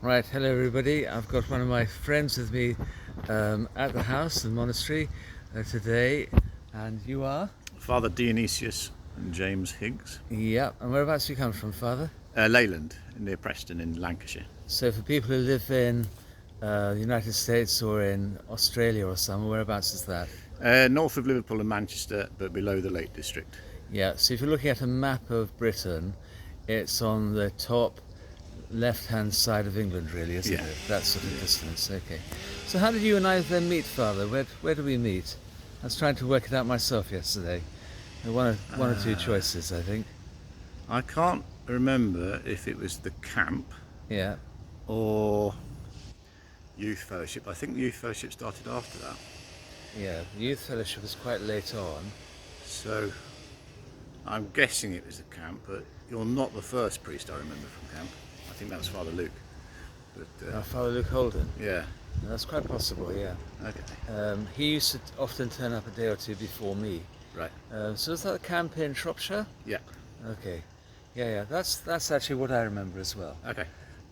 Right, hello everybody. I've got one of my friends with me at the house, the monastery, today. And you are? Father Dionysius and James Higgs. Yeah, and whereabouts do you come from, Father? Leyland, near Preston in Lancashire. So for people who live in the United States or in Australia or somewhere, whereabouts is that? North of Liverpool and Manchester, but below the Lake District. Yeah, so if you're looking at a map of Britain, it's on the top left-hand side of England, really, isn't Yeah. it? That sort of distance, okay. So how did you and I then meet, Father? Where do we meet? I was trying to work it out myself yesterday. One or two choices, I think. I can't remember if it was the camp Yeah. or youth fellowship. I think the youth fellowship started after that. Yeah, the youth fellowship was quite late on. So I'm guessing it was the camp, but you're not the first priest I remember from camp. I think that was Father Luke. But Father Luke Holden. yeah, That's quite possible, yeah. okay, He used to often turn up a day or two before me. right, So was that a camp in Shropshire? yeah, Okay. Yeah, that's actually what I remember as well. okay.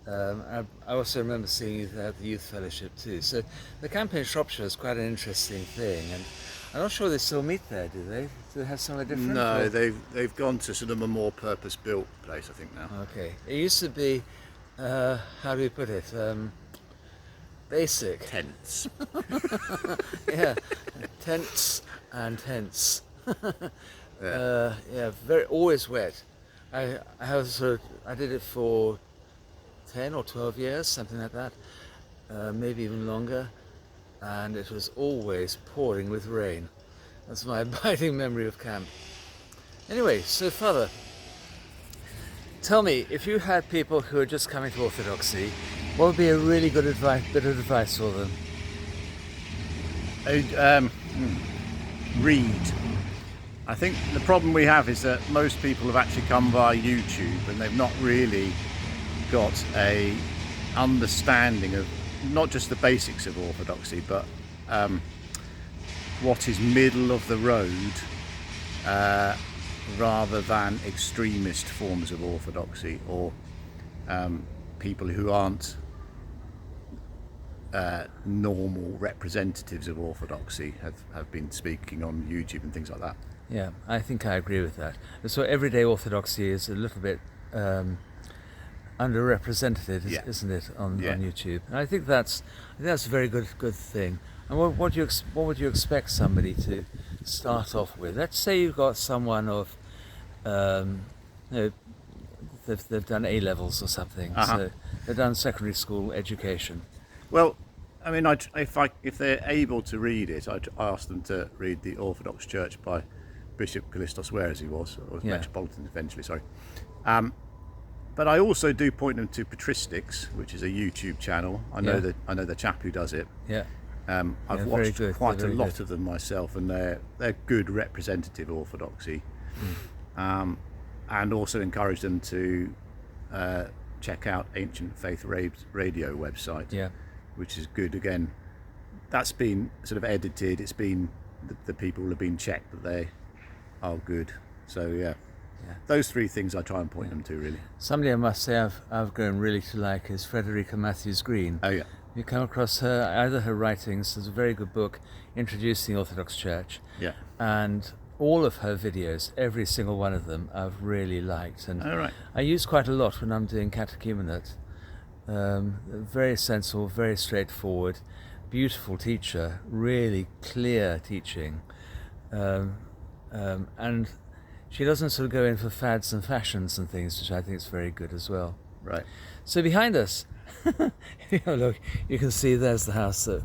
I also remember seeing you there at the youth fellowship too. So the camp in Shropshire is quite an interesting thing, and I'm not sure they still meet there, do they? Do they have somewhere different? No, or- they've gone to sort of a more purpose-built place, I think now. Okay. It used to be, how do we put it? Basic. Tents. Yeah, tents and tents. Yeah. Yeah, very always wet. I did it for 10 or 12 years, something like that, maybe even longer, and it was always pouring with rain. That's my abiding memory of camp. Anyway, so Father, tell me, if you had people who are just coming to Orthodoxy, what would be a really good bit of advice for them? Read. I think the problem we have is that most people have actually come via YouTube and they've not really got a understanding of not just the basics of Orthodoxy, but what is middle of the road rather than extremist forms of Orthodoxy or people who aren't normal representatives of Orthodoxy have been speaking on YouTube and things like that. Yeah, I think I agree with that. So everyday Orthodoxy is a little bit underrepresented, Yeah. isn't it, on Yeah. YouTube? And I think that's a very good thing. And what would you expect somebody to start off with? Let's say you've got someone of, you know, they've done A levels or something, so they've done secondary school education. Well, I mean, if they're able to read it, I ask them to read the Orthodox Church by Bishop Callistos Ware, as he was, or Yeah. Metropolitan eventually. Sorry, but I also do point them to Patristics, which is a YouTube channel. I know the chap who does it. Yeah. I've Yeah, very watched good. quite They're a very lot good. of them myself, and they're good representative Orthodoxy, and also encourage them to check out Ancient Faith Radio website. Yeah. Which is good. Again, that's been sort of edited. It's been the people have been checked that they are good. So yeah, those three things I try and point them to really. Somebody I must say I've grown really to like is Frederica Matthews Green. Oh yeah, You come across either her writings. There's a very good book introducing the Orthodox Church, yeah. and all of her videos, every single one of them, I've really liked, and All right. I use quite a lot when I'm doing catechumenate. Very sensible, very straightforward, beautiful teacher, really clear teaching, and she doesn't sort of go in for fads and fashions and things, which I think is very good as well. Right. So behind us, look, you can see there's the house that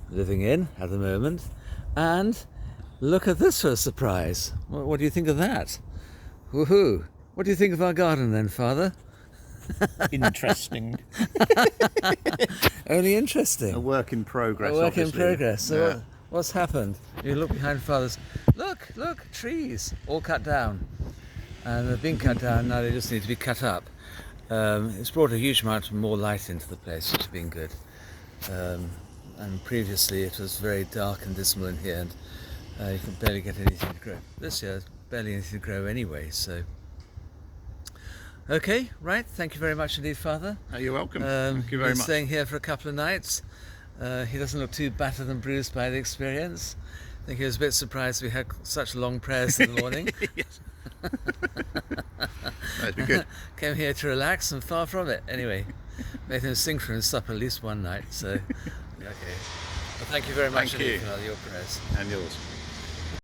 we're living in at the moment, and look at this for a surprise. What do you think of that? Woohoo! What do you think of our garden then, Father? Interesting. Only interesting. A work in progress. A work in obviously. progress. So Yeah. what's happened? You look behind Father's. Look, trees all cut down, and they've been cut down. Now they just need to be cut up. It's brought a huge amount more light into the place, which has been good. And previously it was very dark and dismal in here, and you can barely get anything to grow. This year, barely anything to grow anyway. So Okay, right. Thank you very much indeed, Father. You're welcome. Thank you very Been much. staying here for a couple of nights. He doesn't look too battered and bruised by the experience. I think he was a bit surprised we had such long prayers in the morning. Yes. That'd be good. Came here to relax and far from it. Anyway, made him sing for his supper at least one night. So, okay. Well, thank you very much Thank you. indeed for your prayers. And yours.